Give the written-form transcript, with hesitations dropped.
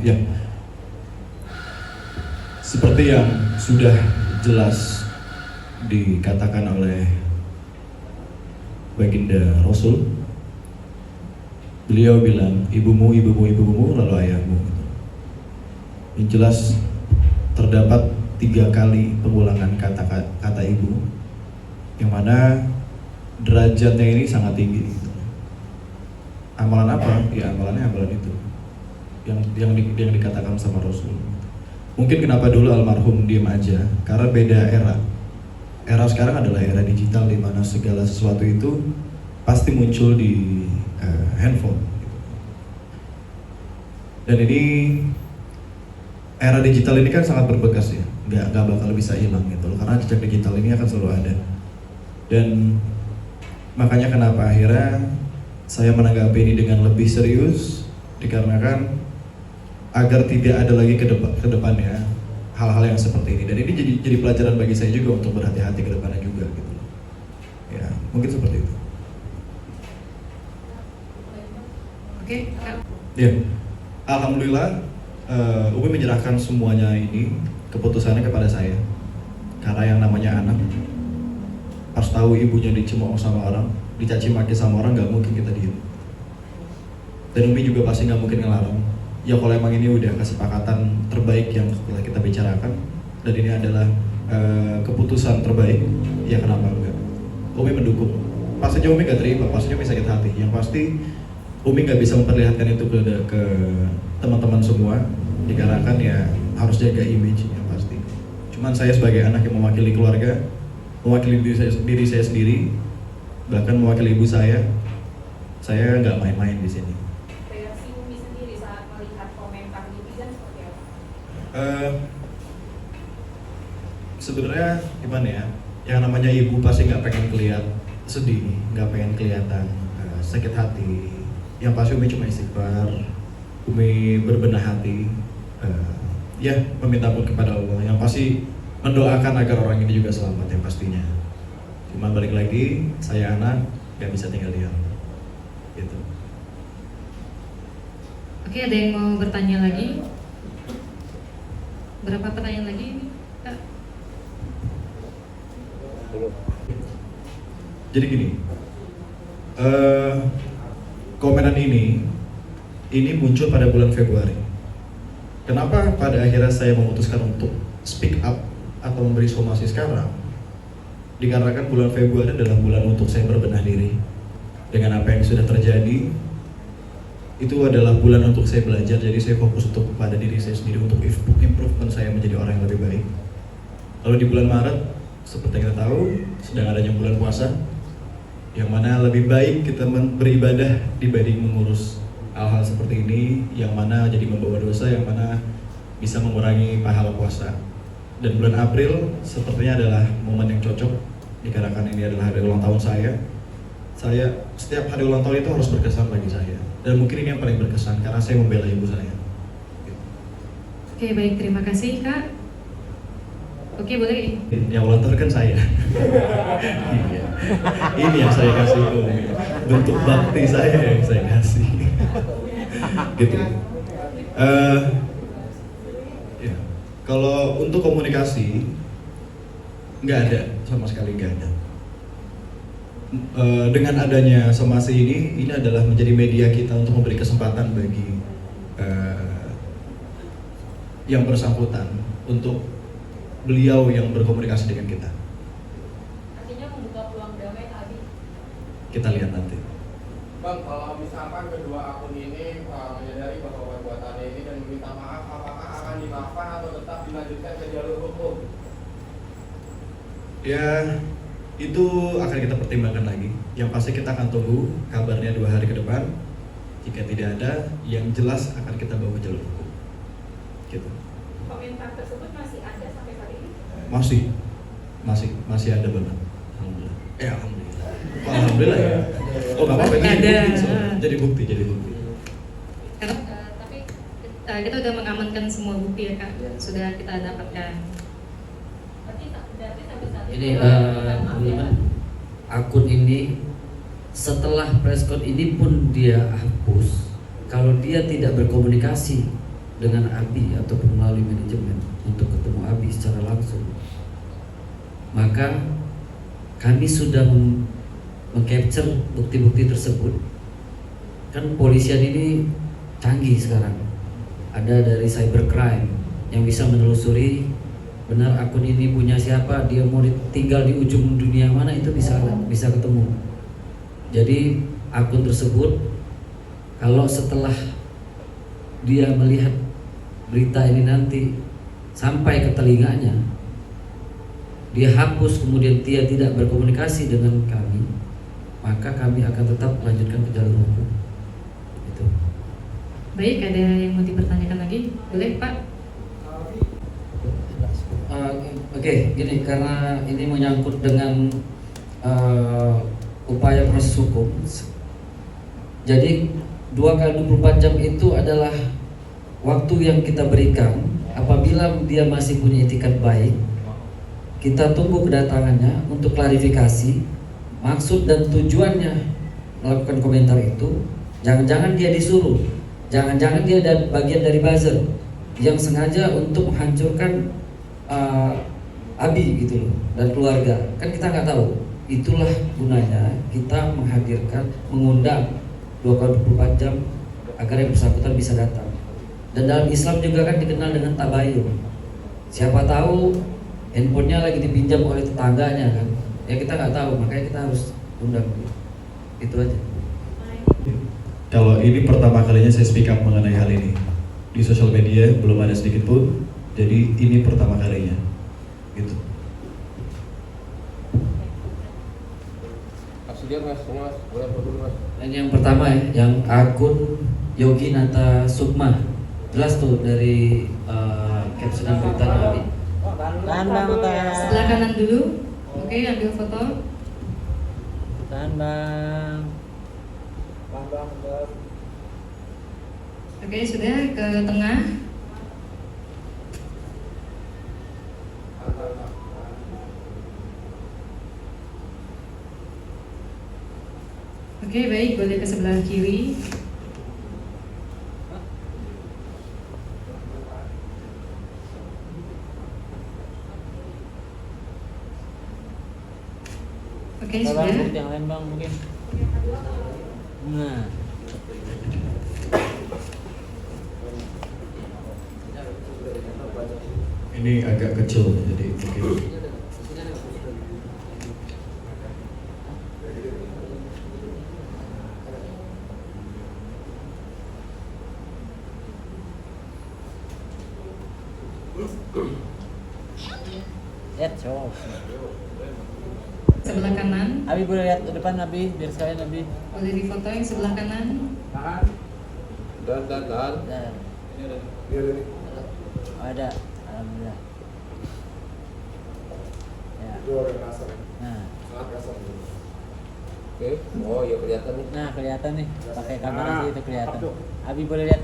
Ya, seperti yang sudah jelas dikatakan oleh baginda Rasul, beliau bilang ibumu, ibumu, ibumu, lalu ayahmu. Yang jelas terdapat 3 kali pengulangan kata ibu, yang mana derajatnya ini sangat tinggi. Amalan apa? Ya amalannya amalan itu yang dikatakan sama Rasul. Mungkin kenapa dulu almarhum diem aja, karena beda era. Era sekarang adalah era digital, di mana segala sesuatu itu pasti muncul di handphone. Dan ini era digital ini kan sangat berbekas ya, nggak bakal bisa hilang gitu loh, karena jejak digital ini akan selalu ada. Dan makanya kenapa akhirnya saya menanggapi ini dengan lebih serius, dikarenakan agar tidak ada lagi ke depannya hal-hal yang seperti ini. Dan ini jadi pelajaran bagi saya juga untuk berhati-hati ke depannya juga gitu loh. Ya, mungkin seperti itu. Oke, Kak. Ya, alhamdulillah Umi menyerahkan semuanya ini, keputusannya kepada saya. Karena yang namanya anak harus tahu ibunya dicemooh sama orang, dicaci maki sama orang, nggak mungkin kita diem. Dan Umi juga pasti nggak mungkin ngelarang. Ya kalau emang ini udah kesepakatan terbaik yang telah kita bicarakan, dan ini adalah keputusan terbaik, ya kenapa enggak? Umi mendukung. Pastinya Umi nggak terima, pastinya Umi sakit hati. Yang pasti Umi nggak bisa memperlihatkan itu ke teman-teman semua, dikarenakan ya harus jaga image yang pasti. Cuman saya sebagai anak yang mewakili keluarga, mewakili diri saya sendiri, bahkan mewakili ibu saya nggak main-main di sini. Reaksi Umi sendiri saat melihat komentar netizen seperti apa? Sebenarnya gimana ya? Yang namanya ibu pasti nggak pengen kelihatan sedih, nggak pengen kelihatan sakit hati. Yang pasti Umi cuma istighfar, Umi berbenah hati, ya meminta ampun kepada Allah. Yang pasti mendoakan agar orang ini juga selamat yang pastinya. Cuma balik lagi, saya anak, nggak bisa tinggal diam. Gitu. Oke, ada yang mau bertanya lagi? Berapa pertanyaan lagi ini, Kak? Jadi gini, komenan ini muncul pada bulan Februari. Kenapa pada akhirnya saya memutuskan untuk speak up atau memberi somasi sekarang? Dikarenakan bulan Februari adalah bulan untuk saya berbenah diri dengan apa yang sudah terjadi. Itu adalah bulan untuk saya belajar, jadi saya fokus untuk pada diri saya sendiri, untuk improvement saya menjadi orang yang lebih baik. Lalu di bulan Maret, seperti yang kita tahu, sedang adanya bulan puasa, yang mana lebih baik kita beribadah dibanding mengurus hal-hal seperti ini, yang mana jadi membawa dosa, yang mana bisa mengurangi pahala puasa. Dan bulan April sepertinya adalah momen yang cocok, dikarenakan ini adalah hari ulang tahun saya. Saya setiap hari ulang tahun itu harus berkesan bagi saya, dan mungkin ini yang paling berkesan karena saya membela ibu saya. Oke, baik, terima kasih, Kak. Oke, boleh. Yang ulang tahun kan saya. Iya. Ini yang saya kasih ke Umi. Bentuk bakti saya yang saya kasih. Gitu. Ya. Kalau untuk komunikasi nggak ada, sama sekali nggak ada. Dengan adanya somasi ini adalah menjadi media kita untuk memberi kesempatan bagi yang bersangkutan untuk beliau yang berkomunikasi dengan kita. Artinya membuka peluang damai tadi. Kita lihat nanti. Bang, kalau misalkan kedua akun ini menyadari bahwa perbuatannya ini dan meminta maaf, apakah akan dimaafkan atau tetap dilanjutkan ke jalur hukum? Ya, itu akan kita pertimbangkan lagi. Yang pasti kita akan tunggu kabarnya 2 hari ke depan. Jika tidak ada, yang jelas akan kita bawa ke jalur hukum. Gitu. Komentar tersebut masih ada sampai saat ini? Masih ada benar. Alhamdulillah. Alhamdulillah. Oh, alhamdulillah ya. Oh, nggak apa-apa, jadi bukti. Karena tapi kita udah mengamankan semua bukti ya, Kak. Sudah kita dapatkan. Berarti sampai saat Ini teman-teman, akun ini setelah press con ini pun dia hapus. Kalau dia tidak berkomunikasi dengan Abi ataupun melalui manajemen untuk ketemu Abi secara langsung, maka kami sudah mengcapture bukti-bukti tersebut. Kan polisian ini canggih sekarang, ada dari cybercrime yang bisa menelusuri benar akun ini punya siapa, dia mau tinggal di ujung dunia mana, itu bisa ketemu. Jadi akun tersebut kalau setelah dia melihat berita ini nanti sampai ke telinganya, dia hapus kemudian dia tidak berkomunikasi dengan kami, maka kami akan tetap melanjutkan ke jalur hukum. Itu. Baik, ada yang mau dipertanyakan lagi? Boleh Pak? Oke, gini, karena ini menyangkut dengan upaya proses hukum. Jadi 2x24 jam itu adalah waktu yang kita berikan. Apabila dia masih punya itikat baik, kita tunggu kedatangannya untuk klarifikasi maksud dan tujuannya melakukan komentar itu. Jangan-jangan dia disuruh, jangan-jangan dia bagian dari buzzer yang sengaja untuk menghancurkan Abi gitu loh dan keluarga. Kan kita nggak tahu. Itulah gunanya kita menghadirkan, mengundang 2x24 jam agar yang bersangkutan bisa datang. Dan dalam Islam juga kan dikenal dengan tabayun. Siapa tahu handphonenya lagi dipinjam oleh tetangganya kan, ya kita nggak tahu, makanya kita harus undang. Itu aja. Kalau ini pertama kalinya saya speak up mengenai hal ini di sosial media, belum ada sedikit pun. Jadi ini pertama kalinya, gitu. Dia mas, boleh dulu mas. Dan yang pertama ya, yang akun Yogi Nata Sukma, jelas tuh dari caption beritanya Abi. Tahan bang, tahan. Sebelah kanan dulu. Oke, ambil foto. Tahan bang. Oke, sudah ke tengah. Oke, baik, boleh ke sebelah kiri. Oke, Bang, sudah. bukti yang lain bang mungkin. Nah, Ini agak kecil, jadi mungkin. lihat cowok. Sebelah kanan. Abi boleh lihat ke depan Abi, biar sekalian Abi. Boleh difoto yang sebelah kanan. Dan. Nah. Oh, ada, alhamdulillah. Ya. Nah, Oke, oh ya kelihatan nih. nah kelihatan nih, pakai kamera sih itu kelihatan. Abi boleh lihat.